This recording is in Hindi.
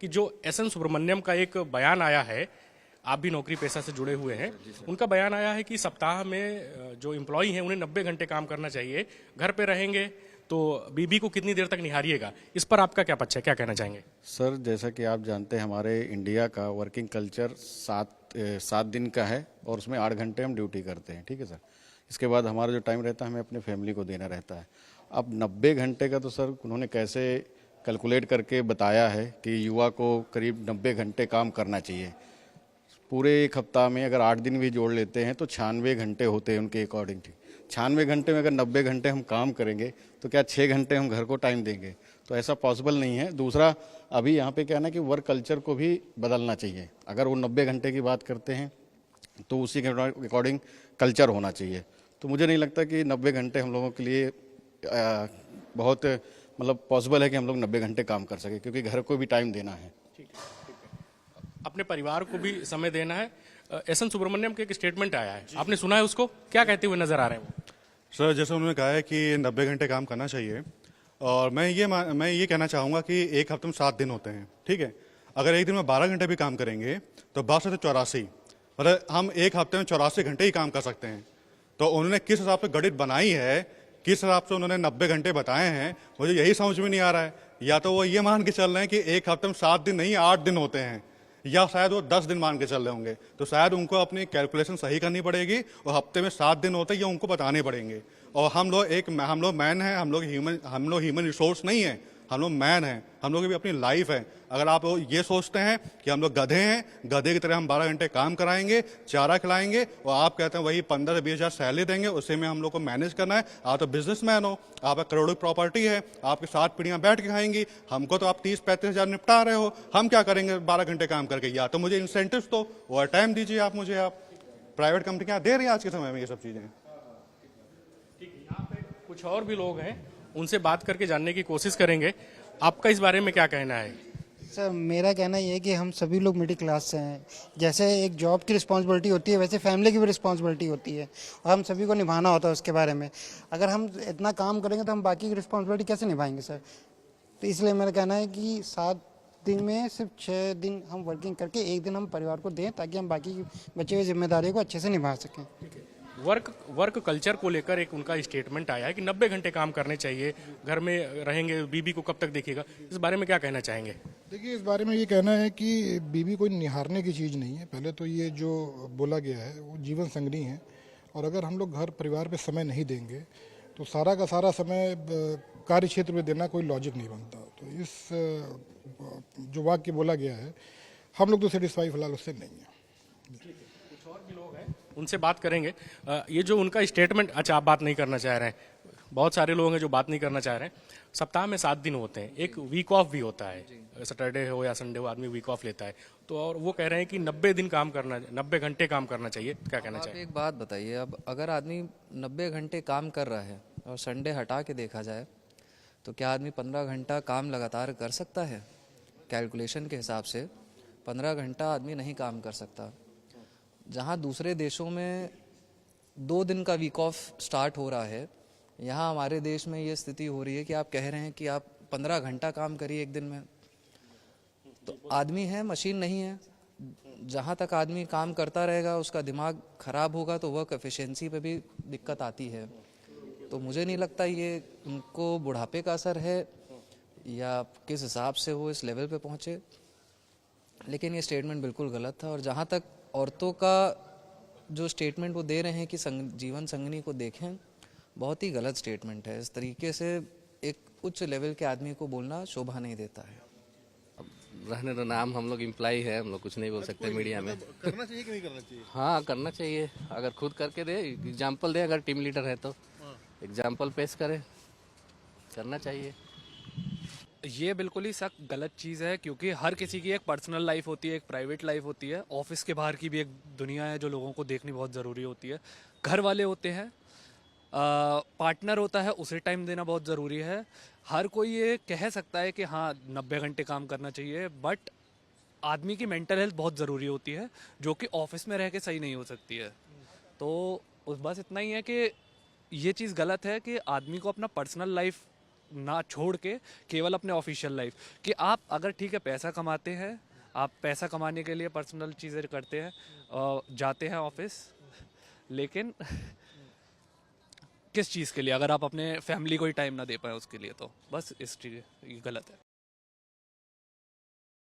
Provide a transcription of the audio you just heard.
कि जो एस एन सुब्रमण्यम का एक बयान आया है, आप भी नौकरी पेशा से जुड़े हुए हैं, उनका बयान आया है कि सप्ताह में जो एम्प्लॉई हैं उन्हें 90 घंटे काम करना चाहिए, घर पे रहेंगे तो बीबी को कितनी देर तक निहारिएगा। इस पर आपका क्या पक्ष है, क्या कहना चाहेंगे? सर, जैसा कि आप जानते हैं हमारे इंडिया का वर्किंग कल्चर 7 दिन का है और उसमें 8 घंटे हम ड्यूटी करते हैं, ठीक है सर। इसके बाद हमारा जो टाइम रहता है हमें अपने फैमिली को देना रहता है। अब 90 घंटे का तो सर उन्होंने कैसे कैलकुलेट करके बताया है कि युवा को करीब 90 घंटे काम करना चाहिए। पूरे एक हफ्ता में अगर 8 दिन भी जोड़ लेते हैं तो 96 घंटे होते हैं उनके अकॉर्डिंग। 96 घंटे में अगर 90 घंटे हम काम करेंगे तो क्या 6 घंटे हम घर को टाइम देंगे? तो ऐसा पॉसिबल नहीं है। दूसरा, अभी यहाँ पे क्या है ना कि वर्क कल्चर को भी बदलना चाहिए। अगर वो 90 घंटे की बात करते हैं तो उसी के अकॉर्डिंग कल्चर होना चाहिए। तो मुझे नहीं लगता कि 90 घंटे हम लोगों के लिए बहुत मतलब पॉसिबल है कि हम लोग 90 घंटे काम कर सकें, क्योंकि घर को भी टाइम देना है, अपने परिवार को भी समय देना है। एस एन सुब्रमण्यम के एक स्टेटमेंट आया है, आपने सुना है उसको? क्या कहते हुए नजर आ रहे हैं वो? सर, जैसे उन्होंने कहा है कि 90 घंटे काम करना चाहिए, और मैं ये कहना चाहूँगा कि एक हफ्ते में 7 दिन होते हैं, ठीक है। अगर एक दिन में 12 घंटे भी काम करेंगे तो 12 से 84, मतलब हम एक हफ्ते में 84 घंटे ही काम कर सकते हैं। तो उन्होंने किस हिसाब से गणित बनाई है, किस हिसाब से उन्होंने 90 घंटे बताए हैं, मुझे यही समझ में नहीं आ रहा है। या तो वो ये मान के चल रहे हैं कि एक हफ्ते में 7 दिन नहीं 8 दिन होते हैं, या शायद वो 10 दिन मान के चल रहे होंगे। तो शायद उनको अपनी कैलकुलेशन सही करनी पड़ेगी और हफ्ते में 7 दिन होते हैं ये उनको बताने पड़ेंगे। और हम लोग मैन हैं, हम लोग ह्यूमन रिसोर्स नहीं है, हम लोग मैन हैं, हम लोग की भी अपनी लाइफ है। अगर आप ये सोचते हैं कि हम लोग गधे हैं, गधे की तरह हम 12 घंटे काम कराएंगे, चारा खिलाएंगे और आप कहते हैं वही 15 से 20 हज़ार सैलरी देंगे, उसी में हम लोग को मैनेज करना है। आप तो बिजनेसमैन हो, आपका करोड़ों की प्रॉपर्टी है, आपकी 7 पीढ़ियां बैठ के खाएंगी, हमको तो आप 30-35 हज़ार निपटा रहे हो। हम क्या करेंगे 12 घंटे काम करके? या तो मुझे इंसेंटिव दो, ओवर टाइम दीजिए आप मुझे। आप प्राइवेट कंपनियां दे रही हैं आज के समय में ये सब चीजें। यहाँ पे कुछ और भी लोग हैं, उनसे बात करके जानने की कोशिश करेंगे। आपका इस बारे में क्या कहना है? सर, मेरा कहना ये है कि हम सभी लोग मिडिल क्लास से हैं। जैसे एक जॉब की रिस्पांसिबिलिटी होती है, वैसे फैमिली की भी रिस्पांसिबिलिटी होती है और हम सभी को निभाना होता है उसके बारे में। अगर हम इतना काम करेंगे तो हम बाकी की रिस्पांसिबिलिटी कैसे निभाएंगे सर? तो इसलिए मेरा कहना है कि 7 दिन में सिर्फ 6 दिन हम वर्किंग करके 1 दिन हम परिवार को दें, ताकि हम बाकी की बची हुई जिम्मेदारियों को अच्छे से निभा सकें। वर्क कल्चर को लेकर एक उनका स्टेटमेंट आया है कि 90 घंटे काम करने चाहिए, घर में रहेंगे, बीबी को कब तक देखिएगा। इस बारे में क्या कहना चाहेंगे? देखिए, इस बारे में ये कहना है कि बीबी कोई निहारने की चीज़ नहीं है। पहले तो ये जो बोला गया है वो जीवन संगनी है, और अगर हम लोग घर परिवार पे समय नहीं देंगे तो सारा का सारा समय कार्य क्षेत्र में देना कोई लॉजिक नहीं बनता। तो इस जो वाक्य बोला गया है, हम लोग तो सेटिस्फाई फिलहाल उससे नहीं है। कुछ और भी लोग हैं, उनसे बात करेंगे। ये जो उनका स्टेटमेंट, अच्छा आप बात नहीं करना चाह रहे हैं, बहुत सारे लोग हैं जो बात नहीं करना चाह रहे हैं। सप्ताह में 7 दिन होते हैं, एक वीक ऑफ भी होता है, सैटरडे हो या संडे हो आदमी वीक ऑफ लेता है। तो और वो कह रहे हैं कि 90 घंटे काम करना चाहिए। क्या कहना चाहिए? एक बात बताइए, अब अगर आदमी 90 घंटे काम कर रहा है और संडे हटा के देखा जाए तो क्या आदमी 15 घंटा काम लगातार कर सकता है? कैलकुलेशन के हिसाब से 15 घंटा आदमी नहीं काम कर सकता। जहाँ दूसरे देशों में 2 दिन का वीक ऑफ स्टार्ट हो रहा है, यहाँ हमारे देश में ये स्थिति हो रही है कि आप कह रहे हैं कि आप 15 घंटा काम करिए एक दिन में। तो आदमी है, मशीन नहीं है। जहाँ तक आदमी काम करता रहेगा उसका दिमाग खराब होगा तो वर्क एफिशिएंसी पे भी दिक्कत आती है। तो मुझे नहीं लगता ये उनको बुढ़ापे का असर है या किस हिसाब से वो इस लेवल पे पहुँचे, लेकिन ये स्टेटमेंट बिल्कुल गलत था। और जहाँ तक औरतों का जो स्टेटमेंट वो दे रहे हैं कि जीवन संगनी को देखें, बहुत ही गलत स्टेटमेंट है। इस तरीके से एक उच्च लेवल के आदमी को बोलना शोभा नहीं देता है। रहने दो, नाम हम लोग एम्प्लॉय है, हम लोग कुछ नहीं बोल सकते मीडिया में। करना चाहिए कि नहीं करना चाहिए? हाँ, करना चाहिए। अगर खुद करके दे, एग्जाम्पल दे, अगर टीम लीडर है तो एग्जाम्पल पेश करे, करना चाहिए। ये बिल्कुल ही सख्त गलत चीज़ है, क्योंकि हर किसी की एक पर्सनल लाइफ होती है, एक प्राइवेट लाइफ होती है, ऑफिस के बाहर की भी एक दुनिया है जो लोगों को देखनी बहुत ज़रूरी होती है। घर वाले होते हैं, पार्टनर होता है, उसे टाइम देना बहुत ज़रूरी है। हर कोई ये कह सकता है कि हाँ 90 घंटे काम करना चाहिए, बट आदमी की मेंटल हेल्थ बहुत ज़रूरी होती है, जो कि ऑफिस में रह के सही नहीं हो सकती है। तो बस इतना ही है कि ये चीज़ गलत है कि आदमी को अपना पर्सनल लाइफ ना छोड़ के केवल अपने ऑफिशियल लाइफ कि आप अगर ठीक है पैसा कमाते हैं, आप पैसा कमाने के लिए पर्सनल चीज़ें करते हैं, जाते हैं ऑफिस, लेकिन किस चीज़ के लिए? अगर आप अपने फैमिली को ही टाइम ना दे पाए उसके लिए, तो बस इस चीज़ ये गलत है।